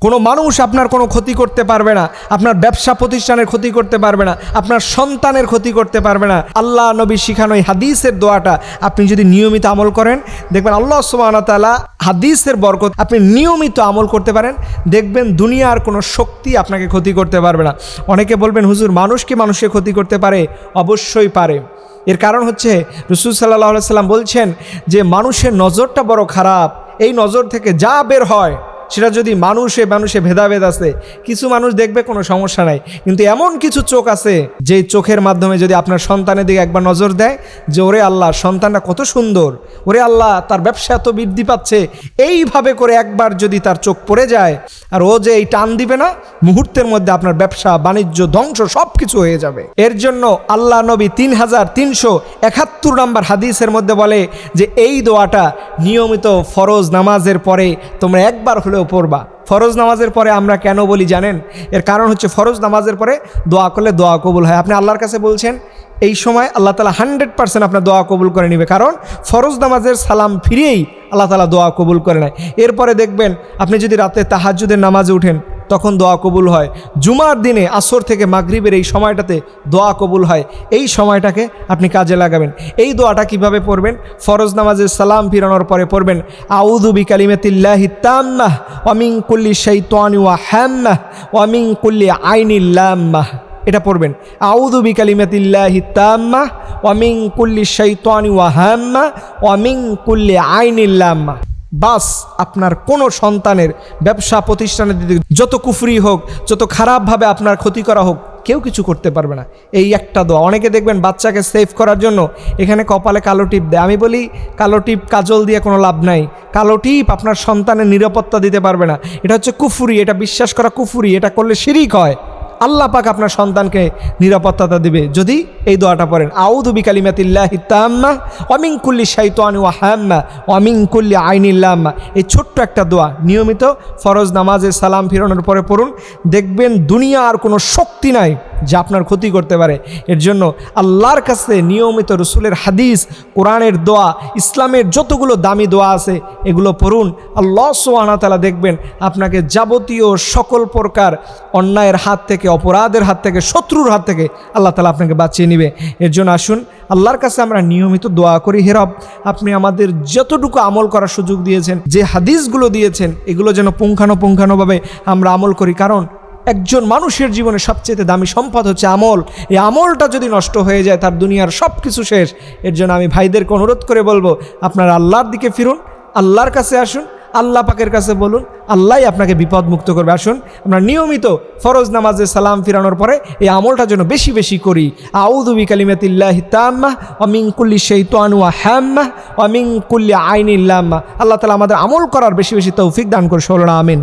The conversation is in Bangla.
কোনো মানুষ আপনার কোনো ক্ষতি করতে পারবে না, আপনার ব্যবসা প্রতিষ্ঠানের ক্ষতি করতে পারবে না, আপনার সন্তানের ক্ষতি করতে পারবে না। আল্লাহ নবী শিখানো এই হাদিসের দোয়াটা আপনি যদি নিয়মিত আমল করেন, দেখবেন আল্লাহ সুবহানাহু ওয়া তাআলা হাদিসের বরকত আপনি নিয়মিত আমল করতে পারেন, দেখবেন দুনিয়ার কোনো শক্তি আপনাকে ক্ষতি করতে পারবে না। অনেকে বলবেন, হুজুর মানুষ কি মানুষকে ক্ষতি করতে পারে? অবশ্যই পারে। এর কারণ হচ্ছে রাসূল সাল্লাল্লাহু আলাইহি সাল্লাম বলছেন যে মানুষের নজরটা বড় খারাপ। এই নজর থেকে যা বের হয় সেটা যদি মানুষে ভেদাভেদ আছে। কিছু মানুষ দেখবে কোনো সমস্যা নাই, কিন্তু এমন কিছু চোখ আছে যে চোখের মাধ্যমে যদি আপনার সন্তানের দিকে একবার নজর দেয় যে ওরে আল্লাহ সন্তানটা কত সুন্দর, ওরে আল্লাহ তার ব্যবসা এত বৃদ্ধি পাচ্ছে, এইভাবে করে একবার যদি তার চোখ পড়ে যায় আর ও যে এই টান দিবে না, মুহূর্তের মধ্যে আপনার ব্যবসা বাণিজ্য ধ্বংস সব কিছু হয়ে যাবে। এর জন্য আল্লাহ নবী 3371 নম্বর হাদিসের মধ্যে বলে যে এই দোয়াটা নিয়মিত ফরজ নামাজের পরে তোমরা একবার হলেও পড়বা। ফরজ নামাজের পরে আমরা কেন বলি জানেন? এর কারণ হচ্ছে ফরজ নামাজের পরে দোয়া করলে দোয়া কবুল হয়। আপনি আল্লাহর কাছে বলছেন, এই সময় আল্লাহ তাআলা 100% আপনার দোয়া কবুল করে নেবে, কারণ ফরজ নামাজের সালাম ফিরিয়েই আল্লাহ তাআলা দোয়া কবুল করে নেয়। এরপরে দেখবেন আপনি যদি রাতে তাহাজ্জুদের নামাজে উঠেন তখন দোয়া কবুল হয়। জুমার দিনে আসর থেকে মাগরিবের এই সময়টাতে দোয়া কবুল হয়। এই সময়টাকে আপনি কাজে লাগাবেন। এই দোয়াটা কিভাবে পড়বেন? ফরজ নামাজের সালাম ফিরানোর পরে পড়বেন, আউযু বিকালিমাতিল্লাহি তাম্মাহ ওয়া মিন কুল্লি শাইতানি ওয়া হাম্মাহ ওয়া মিন কুল্লি আইনিল লাম্মাহ। এটা পড়বেন, আউযু বিকালিমাতিল্লাহি তাম্মাহ ওয়া মিন কুল্লি শাইতানি ওয়া হাম্মাহ ওয়া মিন কুল্লি আইনিল লাম্মাহ। বাস আপনার কোনো সন্তানের ব্যবসা প্রতিষ্ঠানের দিকে যত কুফরি হোক, যত খারাপভাবে আপনার ক্ষতি করা হোক, কেউ কিছু করতে পারবে না। এই একটা দোয়া। অনেকে দেখবেন বাচ্চাকে সেভ করার জন্য এখানে কপালে কালো টিপ দেয়। আমি বলি কালো টিপ কাজল দিয়ে কোনো লাভ নাই। কালো টিপ আপনার সন্তানের নিরাপত্তা দিতে পারবে না। এটা হচ্ছে কুফরি, এটা বিশ্বাস করা কুফরি, এটা করলে শিরিক হয়। আল্লাহ পাক আপনার সন্তানকে নিরাপত্তা দিবে যদি এই দোয়াটা পড়েন, আউযু বিকালিমাতিল্লাহি তাম্মাহ ওয়া মিন কুল্লি শাইতানি ওয়া হাম্মাহ ওয়া মিন কুল্লি আইনিল লাম্মাহ। এই ছোট্ট একটা দোয়া নিয়মিত ফরজ নামাজে সালাম ফিরানোর পরে পড়ুন, দেখবেন দুনিয়ার কোনো শক্তি নাই যা আপনার ক্ষতি করতে পারে। এর জন্য আল্লাহর কাছে নিয়মিত রসুলের হাদিস, কোরআনের দোয়া, ইসলামের যতগুলো দামি দোয়া আছে এগুলো পড়ুন। আল্লাহ সুবহানাহু ওয়া তাআলা দেখবেন আপনাকে যাবতীয় সকল প্রকার অন্যায়ের হাত থেকে, অপরাধের হাত থেকে, শত্রুর হাত থেকে আল্লাহ তাআলা আপনাকে বাঁচিয়ে নেবে। এর জন্য আসুন আল্লাহর কাছে আমরা নিয়মিত দোয়া করি, হে রব আপনি আমাদের যতটুকু আমল করার সুযোগ দিয়েছেন, যে হাদিসগুলো দিয়েছেন, এগুলো যেন পুঙ্খানুপুঙ্খানুভাবে আমরা আমল করি। কারণ একজন মানুষের জীবনে সবচেয়ে দামি সম্পদ হচ্ছে আমল। এই আমলটা যদি নষ্ট হয়ে যায় তার দুনিয়ার সব কিছু শেষ। এর জন্য আমি ভাইদেরকে অনুরোধ করে বলবো, আপনারা আল্লাহর দিকে ফিরুন, আল্লাহর কাছে আসুন, আল্লাহ পাকের কাছে বলুন, আল্লাহই আপনাকে বিপদ মুক্ত করবে। আসুন আমরা নিয়মিত ফরজ নামাজে সালাম ফিরানোর পরে এই আমলটা যেন বেশি বেশি করি। আউযু বিকালিমাতিল্লাহি তাম্মাহ ওয়া মিন কুল্লি শাইতানি ওয়া হাম্মাহ ওয়া মিন কুল্লি আইনিল লাম্মাহ। আল্লাহ তাআলা আমাদের আমল করার বেশি বেশি তৌফিক দান করে। আমিন।